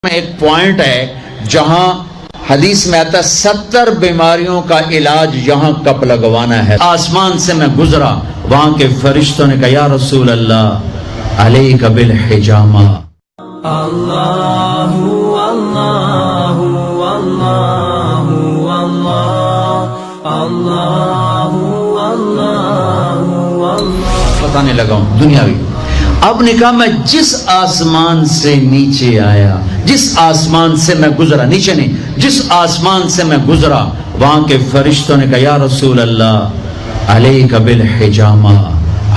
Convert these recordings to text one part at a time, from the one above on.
میں ایک پوائنٹ ہے جہاں حدیث میں آتا ہے 70 بیماریوں کا علاج یہاں کپ لگوانا ہے۔ آسمان سے میں گزرا، وہاں کے فرشتوں نے کہا یا رسول اللہ علیک بالحجامہ۔ اللہ اللہ اللہ اللہ اللہ اللہ بتانے لگا ہوں دنیاوی۔ اب نے کہا میں جس آسمان سے نیچے آیا، جس آسمان سے میں گزرا، نیچے نہیں، جس آسمان سے میں گزرا، وہاں کے فرشتوں نے کہا یا رسول اللہ علیک بالحجامہ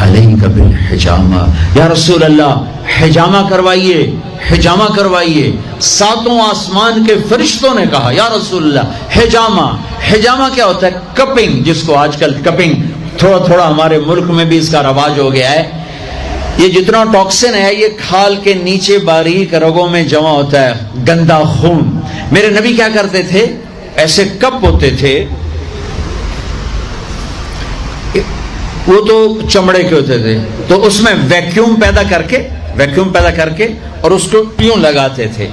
علیک بالحجامہ، یا رسول اللہ حجامہ کروائیے حجامہ کروائیے۔ ساتوں آسمان کے فرشتوں نے کہا یا رسول اللہ حجامہ۔ حجامہ کیا ہوتا ہے؟ کپنگ، جس کو آج کل کپنگ تھوڑا تھوڑا ہمارے ملک میں بھی اس کا رواج ہو گیا ہے۔ یہ جتنا ٹاکسن ہے یہ کھال کے نیچے باریک رگوں میں جمع ہوتا ہے، گندا خون۔ میرے نبی کیا کرتے تھے؟ ایسے کپ ہوتے تھے، وہ تو چمڑے کے ہوتے تھے، تو اس میں ویکیوم پیدا کر کے اور اس کو یوں لگاتے تھے،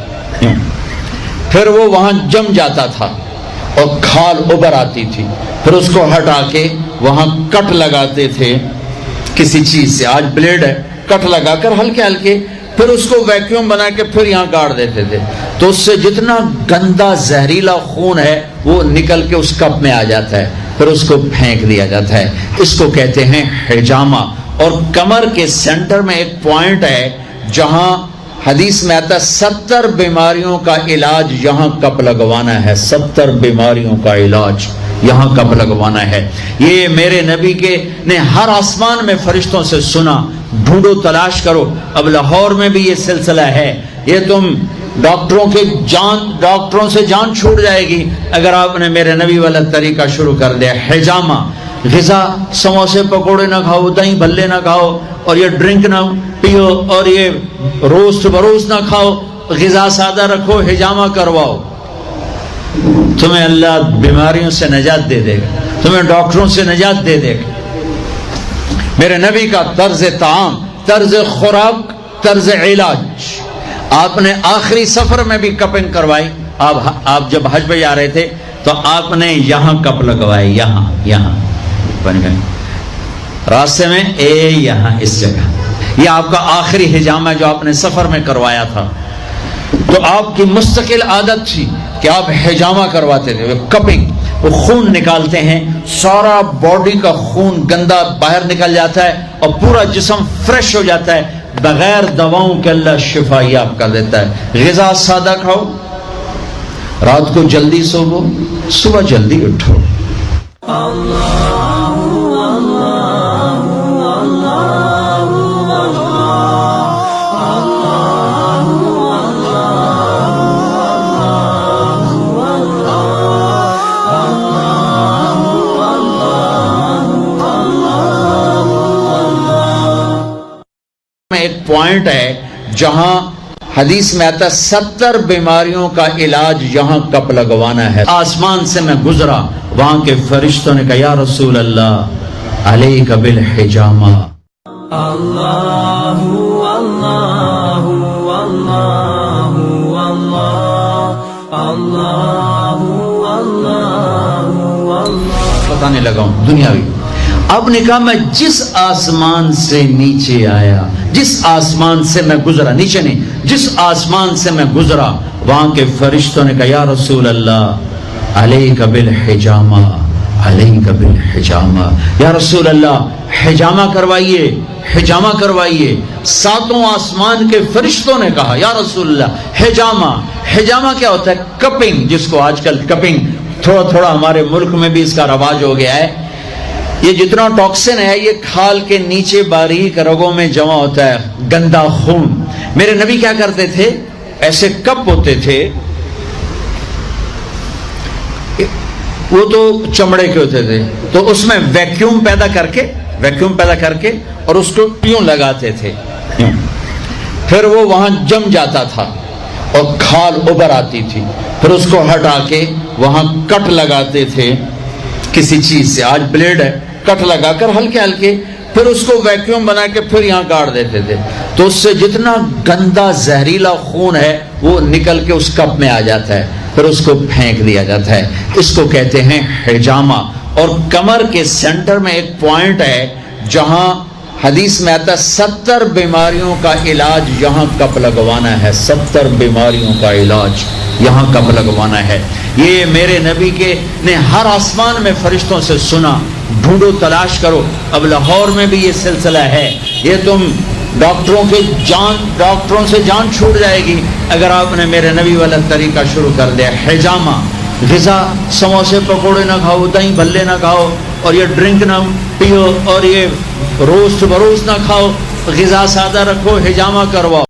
پھر وہ وہاں جم جاتا تھا اور کھال ابھر آتی تھی، پھر اس کو ہٹا کے وہاں کٹ لگاتے تھے کسی چیز سے، آج بلیڈ ہے، کٹ لگا کر ہلکے ہلکے، پھر اس کو ویکیوم بنا کے پھر یہاں گاڑ دیتے تھے، تو اس سے جتنا گندا زہریلا خون ہے وہ نکل کے اس کپ میں آ جاتا ہے، پھر اس کو پھینک دیا جاتا ہے۔ اس کو کہتے ہیں حجامہ۔ اور کمر کے سینٹر میں ایک پوائنٹ ہے جہاں حدیث میں آتا ہے 70 بیماریوں کا علاج یہاں کپ لگوانا ہے، 70 بیماریوں کا علاج یہاں کپ لگوانا ہے۔ یہ میرے نبی کے نے ہر آسمان میں فرشتوں سے سنا، ڈھونڈو تلاش کرو۔ اب لاہور میں بھی یہ سلسلہ ہے، یہ تم ڈاکٹروں سے جان چھوٹ جائے گی اگر آپ نے میرے نبی والا طریقہ شروع کر دیا۔ حجامہ، غذا سموسے پکوڑے نہ کھاؤ، دہی بھلے نہ کھاؤ، اور یہ ڈرنک نہ پیو، اور یہ روست بروست نہ کھاؤ، غذا سادہ رکھو، حجامہ کرواؤ، تمہیں اللہ بیماریوں سے نجات دے دے گا، تمہیں ڈاکٹروں سے نجات دے دے گا۔ میرے نبی کا طرز طعام، طرز خوراک، طرز علاج، آپ نے آخری سفر میں بھی کپنگ کروائی۔ آپ جب حج پہ جا رہے تھے تو آپ نے یہاں کپ لگوائے، یہاں راستے میں یہاں اس جگہ، یہ آپ کا آخری حجامہ جو آپ نے سفر میں کروایا تھا۔ تو آپ کی مستقل عادت تھی کہ آپ حجامہ کرواتے تھے، کپنگ، وہ خون نکالتے ہیں، سارا باڈی کا خون گندا باہر نکل جاتا ہے اور پورا جسم فریش ہو جاتا ہے، بغیر دواؤں کے اللہ شفا یاب کر دیتا ہے۔ غذا سادہ کھاؤ، رات کو جلدی سوو، صبح جلدی اٹھو۔ ایک پوائنٹ ہے جہاں حدیث میں آتا ہے 70 بیماریوں کا علاج یہاں کپ لگوانا ہے۔ آسمان سے میں گزرا، وہاں کے فرشتوں نے کہا یا رسول اللہ علیک بالحجامہ۔ اللہ اللہ اللہ اللہ اللہ بتانے لگا ہوں دنیاوی۔ اب نے کہا میں جس آسمان سے نیچے آیا، جس آسمان سے میں گزرا، نیچے نہیں، جس آسمان سے میں گزرا، وہاں کے فرشتوں نے کہا یا رسول اللہ علیک بالحجامہ علیک بالحجامہ، یا رسول اللہ حجامہ کروائیے حجامہ کروائیے۔ ساتوں آسمان کے فرشتوں نے کہا یا رسول اللہ حجامہ۔ حجامہ کیا ہوتا ہے؟ کپنگ، جس کو آج کل کپنگ تھوڑا تھوڑا ہمارے ملک میں بھی اس کا رواج ہو گیا ہے۔ یہ جتنا ٹاکسن ہے یہ کھال کے نیچے باریک رگوں میں جمع ہوتا ہے، گندا خون۔ میرے نبی کیا کرتے تھے؟ ایسے کپ ہوتے تھے، وہ تو چمڑے کے ہوتے تھے، تو اس میں ویکیوم پیدا کر کے اور اس کو یوں لگاتے تھے، پھر وہ وہاں جم جاتا تھا اور کھال ابھر آتی تھی، پھر اس کو ہٹا کے وہاں کٹ لگاتے تھے کسی چیز سے، آج بلیڈ ہے، کٹ لگا کر ہلکے ہلکے، پھر اس کو ویکیوم بنا کے پھر یہاں گاڑ دیتے تھے، تو اس سے جتنا گندا زہریلا خون ہے وہ نکل کے اس کپ میں آ جاتا ہے، پھر اس کو پھینک دیا جاتا ہے. اس کو کہتے ہیں حجامہ. اور کمر کے سینٹر میں ایک پوائنٹ ہے جہاں حدیث میں آتا ہے 70 بیماریوں کا علاج یہاں کپ لگوانا ہے. 70 بیماریوں کا علاج یہاں کپ لگوانا ہے. یہ میرے نبی کے نے ہر آسمان میں فرشتوں سے سنا. ڈھونڈو، تلاش کرو. اب لاہور میں بھی یہ سلسلہ ہے. یہ تم ڈاکٹروں سے جان چھوٹ جائے گی اگر آپ نے میرے نبی والا طریقہ شروع کر دیا. حجامہ، غذا، سموسے پکوڑے نہ کھاؤ، دہی بھلے نہ کھاؤ، اور یہ ڈرنک نہ پیو، اور یہ روز بروز نہ کھاؤ، غذا سادہ رکھو، حجامہ کرواؤ.